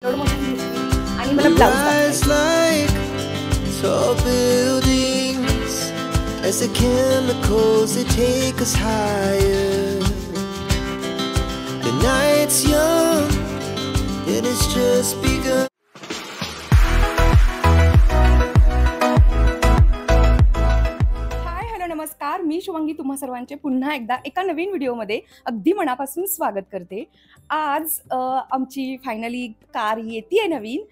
आणि मला blouse tall buildings as the chemicals that take us higher. The night's young and it's just begun. नमस्कार, मी शुभांगी तुम्हा सर्वांचे पुन्हा एकदा एका नवीन व्हिडिओमध्ये अगदी मनापासून स्वागत करते. आज आमची फायनली कार येते नवीन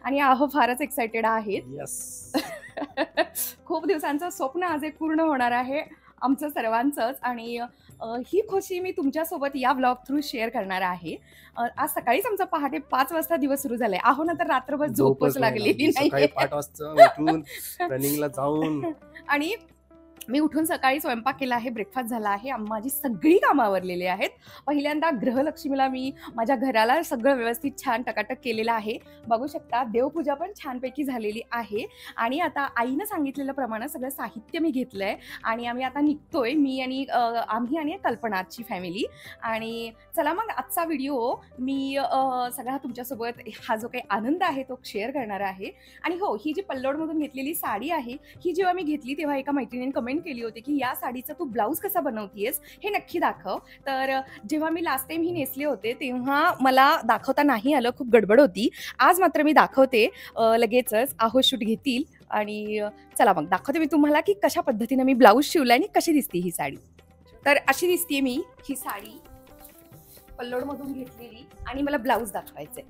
आणि आहो फारच एक्साइटेड आहेत. खूप दिवसांचं स्वप्न आज एक पूर्ण होणार आहे आमचं सर्वांचंच आणि ही खुशी मी तुमच्यासोबत या ब्लॉग थ्रू शेअर करणार आहे. आज सकाळीच आमचा पहाटे 5 वाजता दिवस सुरू झालाय. आहो ना तर रात्रभर झोपच लागलेली नाही. 5 वाजता उठून रनिंगला जाऊन आणि मी उठून सकाळी स्वयंपाक केला आहे, ब्रेकफास्ट झाला आहे, माझी सगळी कामं आवरलेली आहेत. पहिल्यांदा गृहलक्ष्मीला मी माझ्या घराला सगळं व्यवस्थित छान टकाटक केलेलं आहे. बघू शकता देवपूजा पण छानपैकी झालेली आहे. आणि आता आईनं सांगितलेल्याप्रमाणे सगळं साहित्य मी घेतलंय आणि आम्ही आता निघतोय, आम्ही आणि कल्पनाची फॅमिली. आणि चला मग आजचा व्हिडिओ मी सगळा तुमच्यासोबत हा जो काही आनंद आहे तो शेअर करणार आहे. आणि हो, ही जी पल्लोडमधून घेतलेली साडी आहे ही जेव्हा मी घेतली तेव्हा एका मैत्रिणीने कमेंट केली होती की या साडीचा तू ब्लाऊज कसा बनवतीयस हे नक्की दाखव. तर जेव्हा मी लास्ट टाइम ही नेसले होते तेव्हा मला दाखवता नाही आलं, खूप गडबड होती. आज मात्र मी दाखवते लगेचच. आहो शूट घेतील आणि चला मग दाखवते मी तुम्हाला की कशा पद्धतीने मी ब्लाऊज शिवलाय आणि कशी दिसते ही साडी. तर अशी दिसते मी ही साडी पल्लोडमधून घेतलेली आणि मला ब्लाऊज दाखवायचंय.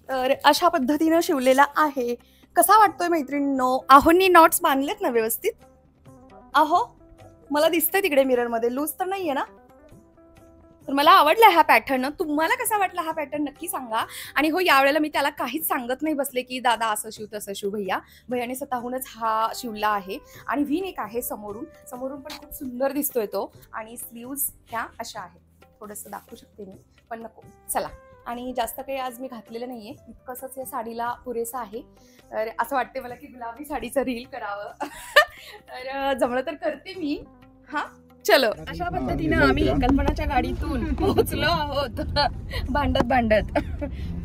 तर अशा पद्धतीनं शिवलेला आहे. कसा वाटतोय मैत्रिणींनो? आहोंनी नॉट्स बांधलेत ना व्यवस्थित? आहो मला दिसतंय तिकडे मिरर मध्ये, लूज तर नाहीये ना? तर मला आवडला हा पॅटर्न. तुम्हाला कसा वाटला हा पॅटर्न नक्की सांगा. आणि हो, यावेळेला मी त्याला काहीच सांगत नाही बसले की दादा असं शिव तसं शिव. भैयाने स्वतःहूनच हा शिवला आहे. आणि व्ही नेक आहे समोरून पण खूप सुंदर दिसतोय तो. आणि स्लीव्ज ह्या अशा आहेत. थोडंसं दाखवू शकते मी पण नको. चला, आणि जास्त काही आज मी घातलेलं नाहीये, इतकंच या साडीला पुरेसं आहे. तर असं वाटते मला की गुलाबी साडीचं रील करावं. तर जमलं तर करते मी. हा चलो, अशा पद्धतीनं आम्ही कल्पनाच्या गाडीतून पोहोचलो आहोत भांडत.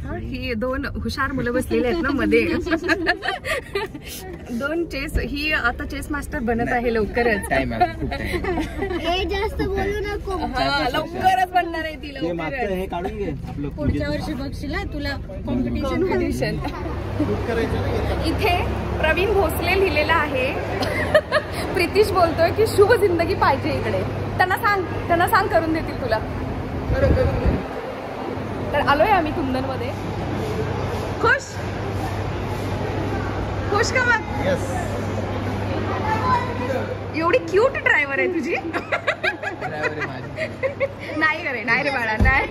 हा, ही 2 हुशार मुलं बसलेले आहेत ना मध्ये. 2 चेस, ही आता चेस मास्टर बनत आहे लवकरच. जास्त बोलू नको. हा, लवकरच बनणार आहे ती, लवकरच. पुढच्या वर्षी बघशील तुला कॉम्पिटिशन. इथे प्रवीण भोसले लिहिलेला आहे. प्रितीश बोलतोय की शुभ जिंदगी पाहिजे इकडे. त्यांना सांग करून देतील तुला. तर आलोय आम्ही कुंदन मध्ये. खुश का मग? एवढी क्यूट ड्रायव्हर आहे तुझी. नाही रे बाळा, नाही.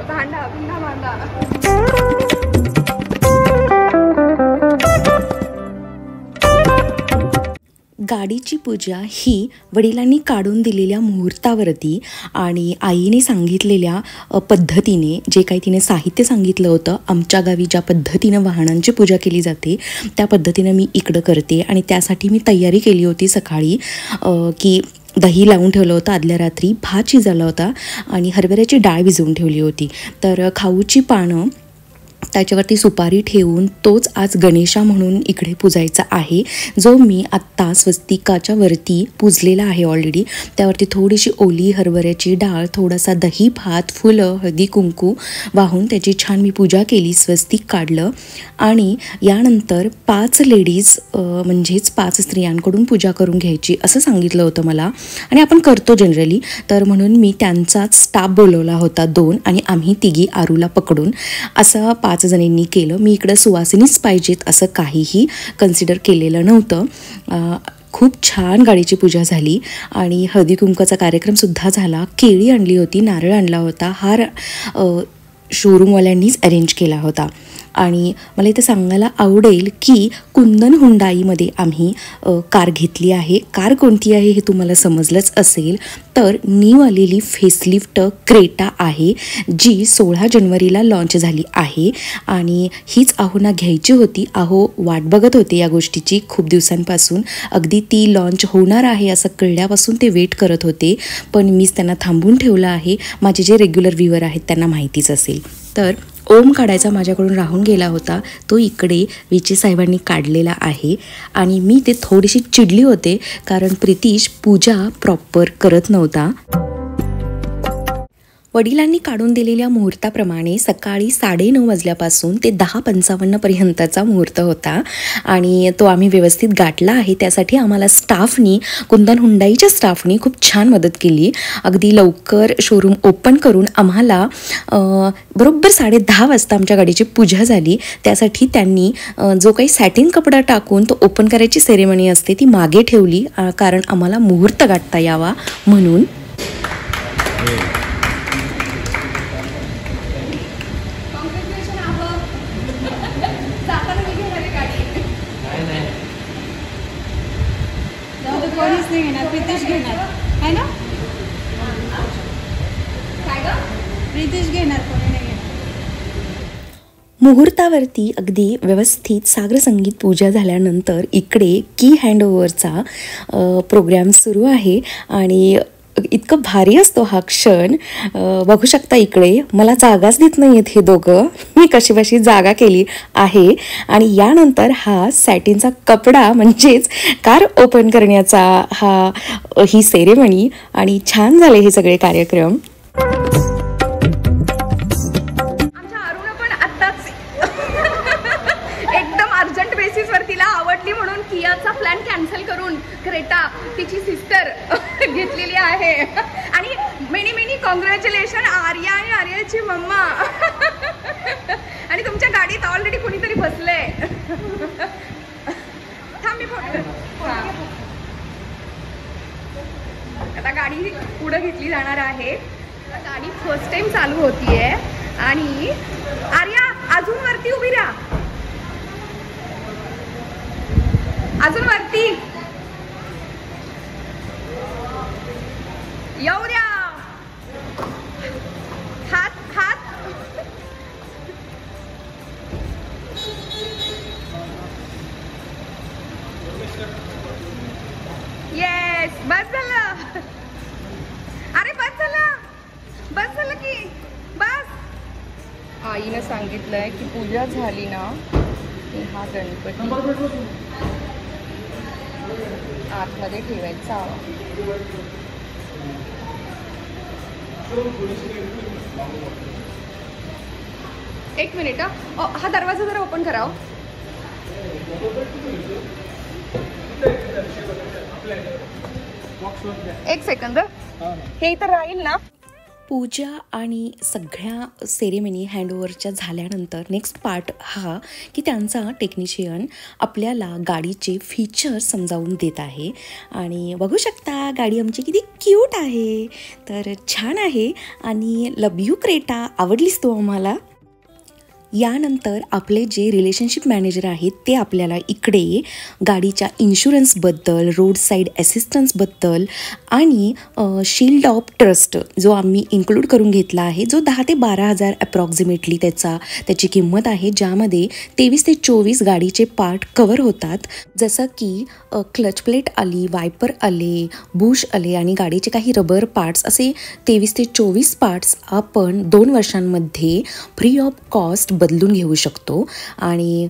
भांडा. गाडीची पूजा ही वडिलांनी काढून दिलेल्या मुहूर्तावरती आणि आईने सांगितलेल्या पद्धतीने, जे काही तिने साहित्य सांगितलं होतं, आमच्या गावी ज्या पद्धतीनं वाहनांची पूजा केली जाते त्या पद्धतीनं मी इकडं करते. आणि त्यासाठी मी तयारी केली होती सकाळी की दही लावून ठेवलं होतं आदल्या रात्री, भात शिजवला होता आणि हरभऱ्याची डाळ भिजवून ठेवली होती. तर खाऊची पानं, त्याच्यावरती सुपारी ठेवून तोच आज गणेशा म्हणून इकडे पूजायचा आहे, जो मी आत्ता स्वस्तिकाच्या वरती पूजलेला आहे ऑलरेडी. त्यावरती थोडीशी ओली हरभऱ्याची डाळ, थोडासा दही, भात, फुलं, हळदी कुंकू वाहून त्याची छान मी पूजा केली, स्वस्तिक काढलं. आणि यानंतर 5 लेडीज म्हणजेच 5 स्त्रियांकडून पूजा करून घ्यायची असं सांगितलं होतं मला. आणि आपण करतो जनरली, तर म्हणून मी त्यांचाच स्टाफ बोलवला होता 2 आणि आम्ही तिघी आरूला पकडून असं 5 जणींनी केलं. मी इकडं सुवासिनीच पाहिजेत असं काहीही कन्सिडर केलेलं नव्हतं. खूप छान गाडीची पूजा झाली आणि हळदी कुंकवाचा कार्यक्रमसुद्धा झाला. केळी आणली होती, नारळ आणला होता, हार शोरूमवाल्यांनीच अरेंज केला होता. आणि मला इथे सांगायला आवडेल की कुंदन हुंडाईमध्ये आम्ही कार घेतली आहे. कार कोणती आहे हे तुम्हाला समजलंच असेल, तर न्यू आलेली फेसलिफ्ट क्रेटा आहे जी 16 जानेवारीला लॉन्च झाली आहे आणि हीच आहोना घ्यायची होती. आहो वाट बघत होते या गोष्टीची खूप दिवसांपासून. अगदी ती लॉन्च होणार आहे असं कळल्यापासून ते वेट करत होते, पण मीच त्यांना थांबवून ठेवलं आहे. माझे जे रेग्युलर व्ह्यूअर आहेत त्यांना माहितीच असेल. तर ओम काढायचा माझ्याकडून राहून गेला होता, तो इकडे विचे साहेबांनी काढलेला आहे आणि मी ते थोडीशी चिडली होते कारण प्रितीश पूजा प्रॉपर करत नव्हता. वडिलांनी काढून दिलेल्या मुहूर्ताप्रमाणे सकाळी 9:30 वाजल्यापासून ते 10:55 पर्यंतचा मुहूर्त होता आणि तो आम्ही व्यवस्थित गाठला आहे. त्यासाठी आम्हाला स्टाफनी, कुंदन हुंडाईच्या स्टाफनी खूप छान मदत केली. अगदी लवकर शोरूम ओपन करून आम्हाला बरोबर 10:30 वाजता आमच्या गाडीची पूजा झाली. त्यासाठी त्यांनी जो काही सॅटिन कपडा टाकून तो ओपन करायची सेरेमनी असते ती मागे ठेवली कारण आम्हाला मुहूर्त गाठता यावा म्हणून. कोणीच नाही घेणार, प्रितेश घेणार आहे ना. प्रितेश घेणार, कोणी नाही घेणार. मुहूर्तावरती अगदी व्यवस्थित सागर संगीत पूजा झाल्यानंतर इकडे की हँडओव्हरचा प्रोग्राम सुरू आहे आणि इतकं भारी असतो हा क्षण. बघू शकता इकडे मला जागाच देत नाही आहेत हे दोघं. मी कशी जागा केली आहे आणि यानंतर हा सॅटिनचा कपडा म्हणजेच कार ओपन करण्याचा ही सेरेमनी आणि छान झाले हे सगळे कार्यक्रम. तिला आवडली म्हणून कियाचा प्लॅन कॅन्सल करून क्रेटा तिची सिस्टर घेतलेली आहे आणि मेनी कॉंग्रॅच्युलेशन आर्या आणि आर्याची मम्मा. आणि तुमच्या गाडीत ऑलरेडी कोणीतरी बसलंय. थांब मी फोटो. आता गाडी पुढे घेतली जाणार आहे. गाडी फर्स्ट टाइम चालू होतीये आणि आर्या अजून वरती उभी राहा, अजून वरती येऊ द्या. हात येस. बस झालं. अरे बस झालं की बस. आईनं सांगितलंय की पूजा झाली ना की हा गणपती आतमध्ये ठेवायचा. एक मिनिट हा दरवाजा जरा ओपन कराव. एक सेकंद, हे इथं राहील ना. पूजा आणि सगळ्या सेरेमनी हँडओव्हरच्या झाल्यानंतर नेक्स्ट पार्ट हा की त्यांचा टेक्निशियन आपल्याला गाडीचे फीचर्स समजावून देत आहे आणि बघू शकता गाडी आमची किती क्यूट आहे. तर छान आहे आणि लव यू क्रेटा, आवडलीस तो आम्हाला. यानंतर आपले जे रिलेशनशिप मॅनेजर आहेत ते आपल्याला इकडे गाडीच्या इन्शुरन्सबद्दल, रोड साईड असिस्टन्सबद्दल आणि शील्ड ऑफ ट्रस्ट जो आम्ही इन्क्लूड करून घेतला आहे, जो 10 ते 12,000 अप्रॉक्सिमेटली त्याची किंमत आहे, ज्यामध्ये 23 ते 24 गाडीचे पार्ट कवर होतात. जसं की क्लच प्लेट आली, वायपर आले, बुश आले आणि गाडीचे काही रबर पार्ट्स, असे 23 ते 24 पार्ट्स आपण 2 वर्षांमध्ये फ्री ऑफ कॉस्ट बदलून घेऊ शकतो. आणि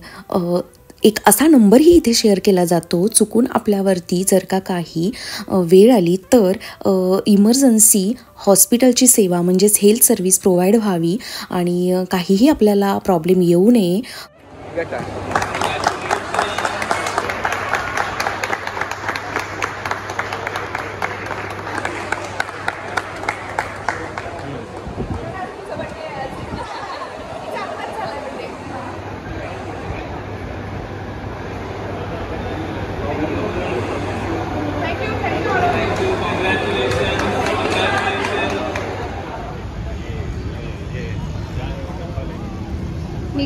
एक असा नंबरही इथे शेअर केला जातो, चुकून आपल्यावरती जर का काही वेळ आली तर इमर्जन्सी हॉस्पिटलची सेवा म्हणजेच हेल्थ सर्व्हिस प्रोव्हाइड व्हावी आणि काहीही आपल्याला प्रॉब्लेम येऊ नये.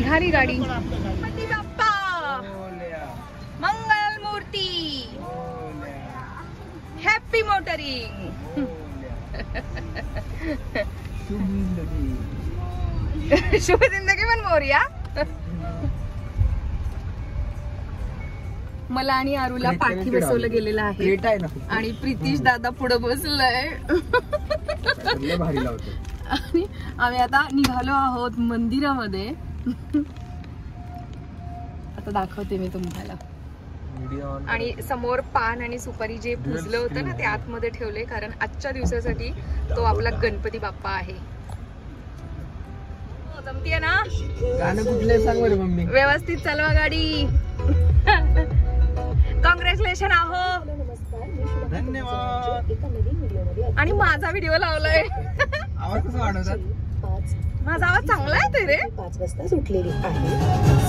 निघाली गाडी. गणपती बाप्पा मंगल मूर्ती, हॅपी मोटरिंग. शुभ जिंदगी पण मोरया. मला आणि आरूला पाठी बसवलं गेलेलं आहे आणि प्रितीश दादा पुढे बसलाय. आणि आम्ही आता निघालो आहोत मंदिरामध्ये. आता दाखवते मी तुम्हाला. आणि समोर पान आणि सुपारी जे भुजलं होतं ना ते आतमध्ये ठेवले, कारण आजच्या दिवसासाठी तो आपला गणपती बाप्पा आहे. जमतीये ना गाणं कुठले सांग बरं मम्मी. व्यवस्थित चालवा गाडी. कॉंग्रॅच्युलेशन आहो. धन्यवाद. आणि माझा व्हिडिओ लावलाय. आवाज कसा वाढवतात? माझा आवाज चांगला आहे ते रे. 5 वाजता सुटलेली आहे.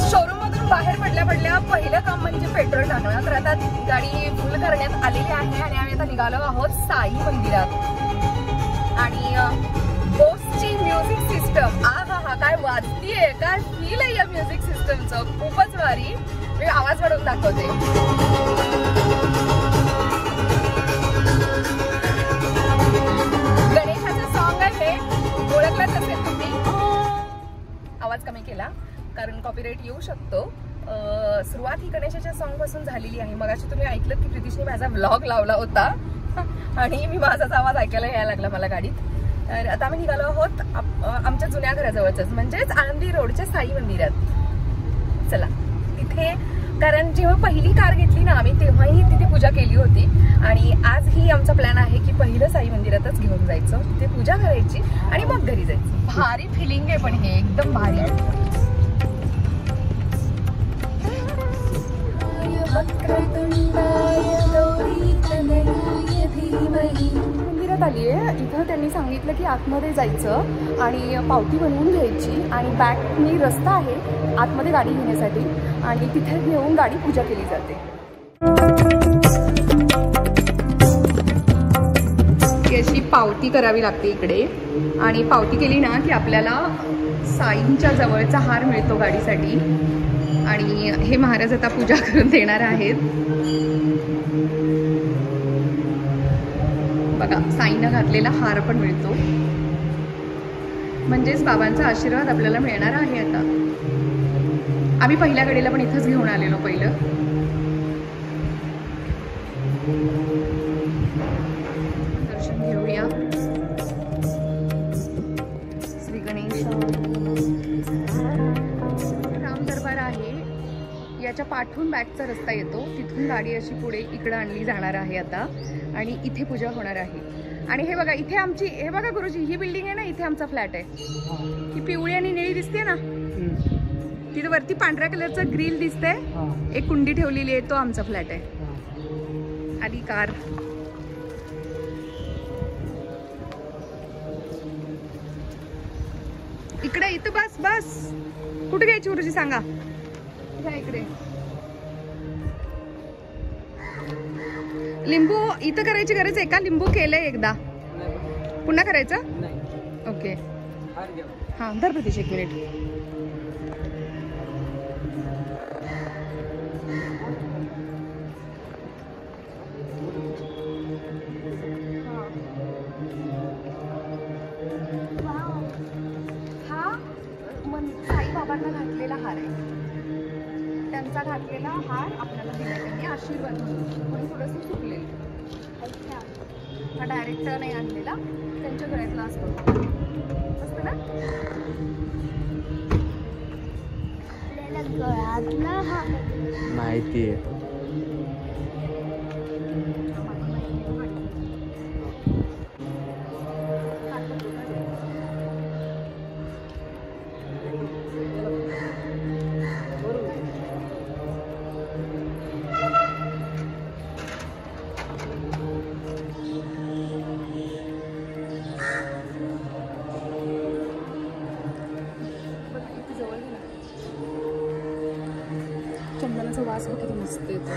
शोरूम मधून बाहेर पडल्या पहिलं काम म्हणजे पेट्रोल टाकणं. तर आता गाडी फुल करण्यात आलेली आहे आणि आम्ही आता निघालो आहोत साई मंदिरात. आणि बोसची म्युझिक सिस्टम हा काय वाजतीये, काय फील आहे या म्युझिक सिस्टमचं. खूपच भारी. मी आवाज वाढवून दाखवते. गणेशाचं सॉन्ग आहे, ओळखलंच असेल तुम्ही. आवाज कमी केला कारण कॉपीराइट येऊ शकतो. सुरुवात ही गणेशाच्या सॉन्ग पासून झालेली आहे. मगाशी तुम्ही ऐकलं की प्रितीशने माझा व्लॉग लावला होता आणि मी माझाच आवाज ऐकायला यायला लागला मला गाडीत. तर आता आम्ही निघालो आहोत आमच्या जुन्या घराजवळच, म्हणजेच आळंदी रोडच्या साई मंदिरात. चला तिथे, कारण जेव्हा पहिली कार घेतली ना आम्ही तेव्हाही तिथे पूजा केली होती. आणि आजही आमचा प्लॅन आहे की पहिलं साई मंदिरातच घेऊन जायचं, तिथे पूजा करायची आणि मग घरी जायचं. भारी फिलिंग आहे पण हे एकदम भारी. मंदिरात आली आहे. इथं त्यांनी सांगितलं की आतमध्ये जायचं आणि पावती बनवून घ्यायची आणि बॅकनी रस्ता आहे आतमध्ये गाडी घेण्यासाठी आणि तिथे घेऊन गाडी पूजा केली जाते. अशी पावती करावी लागते इकडे आणि पावती केली ना की आपल्याला साईंच्या जवळचा हार मिळतो गाडीसाठी. आणि हे महाराज आता पूजा करून देणार आहेत. बघा साईंना घातलेला हार पण मिळतो, म्हणजेच बाबांचा आशीर्वाद आपल्याला मिळणार आहे. आता आम्ही पहिल्या गाडीला पण इथंच घेऊन आलेलो पहिलं. दर्शन घेऊया. श्री गणेश. राम दरबार आहे, याच्या पाठून बॅकचा रस्ता येतो, तिथून गाडी अशी पुढे इकडं आणली जाणार आहे आता आणि इथे पूजा होणार आहे. आणि हे बघा इथे आमची, हे बघा गुरुजी ही बिल्डिंग आहे ना, इथे आमचा फ्लॅट आहे. ही पिवळी आणि निळी दिसते ना, तिथे वरती पांढऱ्या कलरचं ग्रिल दिसतंय, एक कुंडी ठेवलेली आहे, तो आमचा फ्लॅट आहे. आली कार. इकडे इथं बस बस. कुठे घ्यायची गुरुजी सांगा. इकडे लिंबू इथं करायची गरज आहे का? लिंबू केलंय एकदा, पुन्हा करायचं? ओके हा धर प्रतीश 1 मिनिट. हा साईबाबांना घातलेला हार आहे, त्यांचा घातलेला हार आपल्याला दिला त्यांनी आशीर्वाद म्हणून. थोडंसं चुकलेलं हा डायरेक्ट नाही आणलेला, त्यांच्या गळ्यातला असतो असतं ना. गळ्यातला हा माहिती आहे. चंदनाचा वास किती मस्त येतो.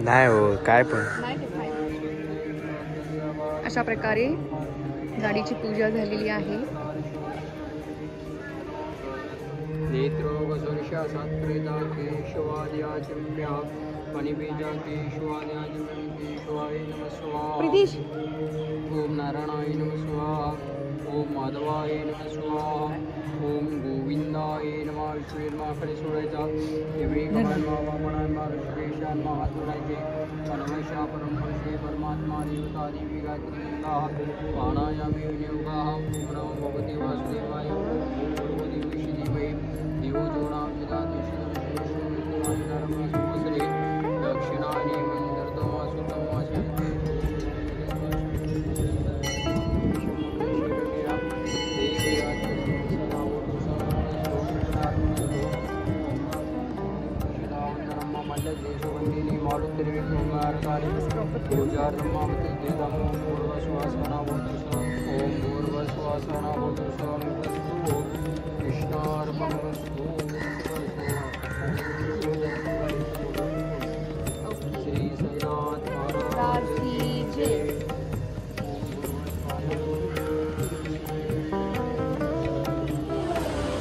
नाही हो काय पण अशा प्रकारे गाडीची पूजा झालेली आहे. प्रितीश ओम नारायणाय नमः स्वाहा. ओम माधवाय नमः स्वाहा. ओम गोविंदाय नमः. विष्णुवे नमः. खाली सोडायचा. देवी गणांना वामनांना ऋषिकेशांना हात जोडायचे. परमेशा परमपुरुषे परमात्मा देवता देवी गायत्री मंदाः प्राणायामे विनियोगाः. ओम नमो भगवते वासुदेवाय. ओम भगवते विष्णुदेवै देवो जोडा विदाते श्री दक्षिणाने मंदिरतमा सुतमा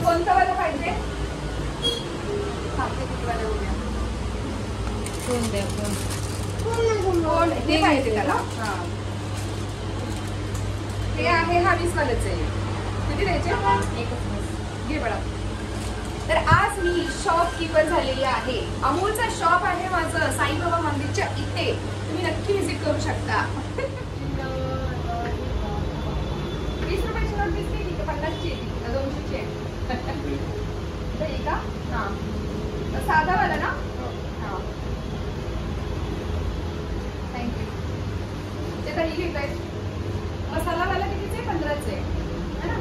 कोणता वाला पाहिजे? हे पाहिजे त्याला. हे आहे हा 20 वालाच आहे. किती द्यायचे? घे बडा. तर आज मी शॉपकीपर झालेली आहे. अमूलचा शॉप आहे माझं साईबाबा मंदिरच्या इथे. तुम्ही नक्की व्हिजिट करू शकता. 20 रुपयाची नोट दिसते की 50ची 200ची का? हा साधा वाला ना. हा थँक्यू. ते तरी घेताय. मसालावाला कितीचे? 15चे है ना.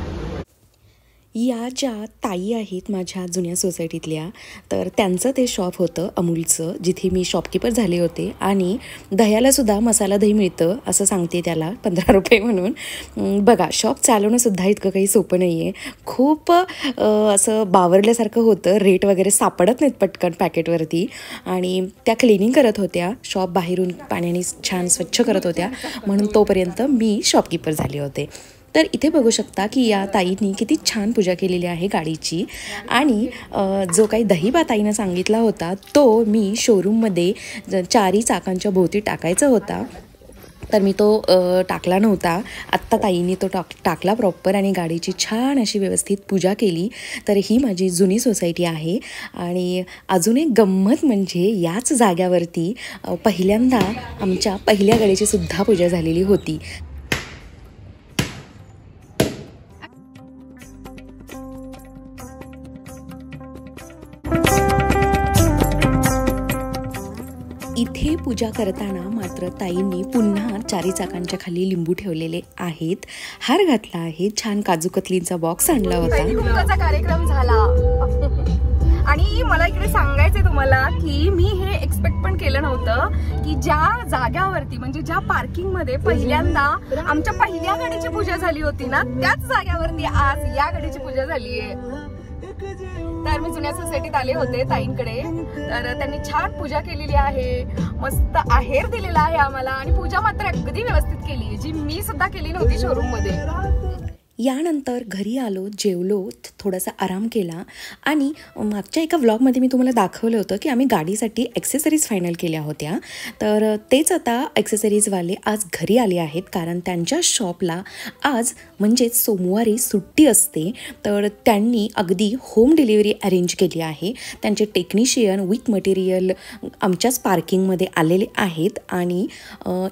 या ज्या ताई आहेत माझ्या जुन्या सोसायटीतल्या, तर त्यांचं ते शॉप होतं अमूलचं, जिथे मी शॉपकीपर झाले होते. आणि दह्यालासुद्धा मसाला दही मिळतं असं सांगते त्याला 15 रुपये म्हणून. बघा शॉप चालवणंसुद्धा इतकं काही सोपं नाही आहे. खूप असं बावरल्यासारखं होतं. रेट वगैरे सापडत नाहीत पटकन पॅकेटवरती. आणि त्या क्लिनिंग करत होत्या. शॉप बाहेरून पाण्याने छान स्वच्छ करत होत्या. म्हणून तोपर्यंत मी शॉपकीपर झाले होते. तर इथे बघू शकता की या ताईंनी किती छान पूजा केलेली आहे गाडीची. आणि जो काही दहीबा ताईनं सांगितला होता तो मी शोरूममध्ये 4 चाकांच्या भोवती टाकायचा होता, तर मी तो टाकला नव्हता. आत्ता ताईंनी तो टाकला प्रॉपर आणि गाडीची छान अशी व्यवस्थित पूजा केली. तर ही माझी जुनी सोसायटी आहे. आणि अजून एक गंमत म्हणजे याच जाग्यावरती पहिल्यांदा आमच्या पहिल्या गाडीची सुद्धा पूजा झालेली होती. इथे पूजा करताना मात्र ताईंनी पुन्हा 4 चाकांच्या खाली लिंबू ठेवलेले आहेत. हार घातला आहे. छान काजू कतलींचा बॉक्स आणला होता. कार्यक्रम झाला. आणि मला इकडे सांगायचंय तुम्हाला की मी हे एक्सपेक्ट पण केलं नव्हतं की ज्या जाग्यावरती म्हणजे ज्या पार्किंग मध्ये पहिल्यांदा आमच्या पहिल्या गाडीची पूजा झाली होती ना, त्याच जाग्यावरती आज या गाडीची पूजा झालीये. तर मी जुन्या सोसायटीत आले होते ताईंकडे. तर त्यांनी छान पूजा केलेली आहे. मस्त आहेर दिलेला आहे आम्हाला. आणि पूजा मात्र अगदी व्यवस्थित केली, जी मी सुद्धा केली नव्हती शोरूम मध्ये. यानंतर घरी आलो, जेवलो, थोडासा आराम केला. आणि मागच्या एका व्लॉगमध्ये मी तुम्हाला दाखवलं होतं की आम्ही गाडीसाठी ॲक्सेसरीज फायनल केल्या होत्या. तर तेच आता ॲक्सेसरीजवाले आज घरी आले आहेत, कारण त्यांच्या शॉपला आज म्हणजेच सोमवारी सुट्टी असते. तर त्यांनी अगदी होम डिलिव्हरी अरेंज केली आहे. त्यांचे टेक्निशियन विथ मटेरियल आमच्याच पार्किंगमध्ये आलेले आहेत. आणि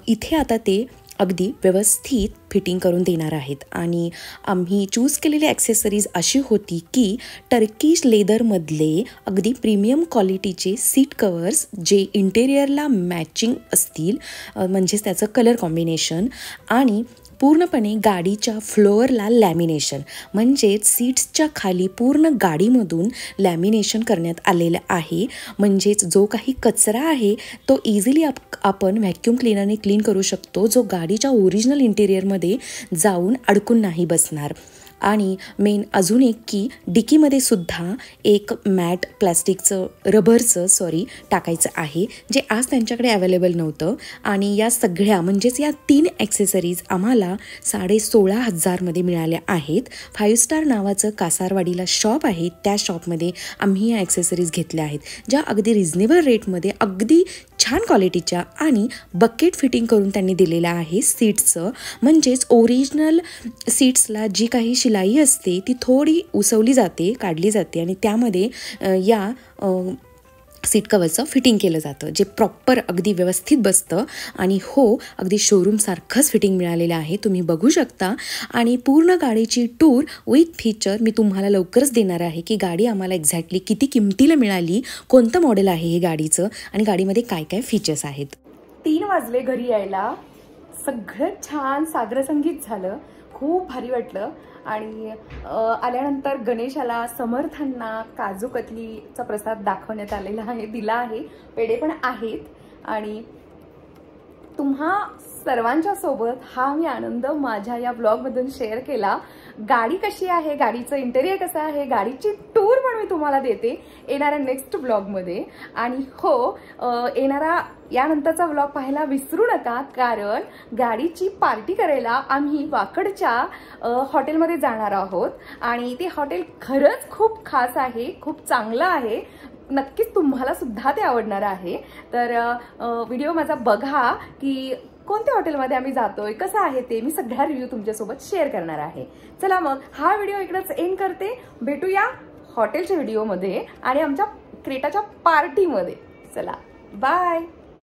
इथे आता ते अगदी व्यवस्थित फिटिंग करून देणार आहेत. आणि आम्ही चूज केलेली ॲक्सेसरीज अशी होती की टर्किश लेदरमधले अगदी प्रीमियम क्वालिटीचे सीट कवर्स, जे इंटेरियरला मॅचिंग असतील, म्हणजेच त्याचं कलर कॉम्बिनेशन. आणि पूर्णपणे गाडीच्या फ्लोअरला लॅमिनेशन, म्हणजेच सीट्सच्या खाली पूर्ण गाडीमधून लॅमिनेशन करण्यात आलेलं आहे. म्हणजेच जो काही कचरा आहे तो इझिली आपण व्हॅक्यूम क्लीनरने क्लीन करू शकतो, जो गाडीच्या ओरिजिनल इंटेरियरमध्ये जाऊन अडकून नाही बसणार. आणि मेन अजून एक की डिकीमध्ये सुद्धा एक मॅट प्लॅस्टिकचं रबरचं टाकायचं आहे, जे आज त्यांच्याकडे अवेलेबल नव्हतं. आणि या सगळ्या म्हणजेच या 3 ॲक्सेसरीज आम्हाला 16,500मध्ये मिळाल्या आहेत. 5 स्टार नावाचं कासारवाडीला शॉप आहे, त्या शॉपमध्ये आम्ही या ॲक्सेसरीज घेतल्या आहेत, ज्या अगदी रिजनेबल रेटमध्ये अगदी छान क्वालिटीच्या आणि बकेट फिटिंग करून त्यांनी दिलेलं आहे सीट्सचं. म्हणजेच ओरिजिनल सीट्सला जी काही शिलाई असते ती थोडी उसवली जाते, काढली जाते आणि त्यामध्ये या सीट कवरचं फिटिंग केलं जातं, जे प्रॉपर अगदी व्यवस्थित बसतं. आणि हो, अगदी शोरूमसारखंच फिटिंग मिळालेलं आहे, तुम्ही बघू शकता. आणि पूर्ण गाडीची टूर विथ फीचर मी तुम्हाला लवकरच देणार आहे की गाडी आम्हाला एक्झॅक्टली किती किमतीला मिळाली, कोणतं मॉडेल आहे हे गाडीचं आणि गाडीमध्ये काय काय फीचर्स आहेत. 3 वाजले घरी यायला. सगळं छान सागरसंगीत झालं, खूप भारी वाटलं. आणि आल्यानंतर गणेशाला समर्थांना काजू कतलीचा प्रसाद दाखवण्यात आलेला आहे, दिला आहे. पेढे पण आहेत. आणि तुम्हा सर्वांच्या सोबत हा मी आनंद माझ्या या ब्लॉगमधून शेअर केला. गाडी कशी आहे, गाडीचं इंटेरियर कसं आहे, गाडीची टूर पण मी तुम्हाला देते येणाऱ्या नेक्स्ट ब्लॉगमध्ये. आणि हो, येणारा यानंतरचा ब्लॉग पाहायला विसरू नका, कारण गाडीची पार्टी करायला आम्ही वाकडच्या हॉटेलमध्ये जाणार आहोत. आणि ते हॉटेल खरंच खूप खास आहे, खूप चांगलं आहे. नक्कीच तुम्हाला सुद्धा ते आवडणार आहे. तर व्हिडिओ माझा बघा की कोणत्या हॉटेलमध्ये आम्ही जातोय, कसं आहे ते मी सगळ्या रिव्ह्यू तुमच्यासोबत शेअर करणार आहे. चला मग हा व्हिडिओ इकडेच एंड करते. भेटूया हॉटेलच्या व्हिडिओमध्ये आणि आमच्या क्रेटाच्या पार्टीमध्ये. चला बाय.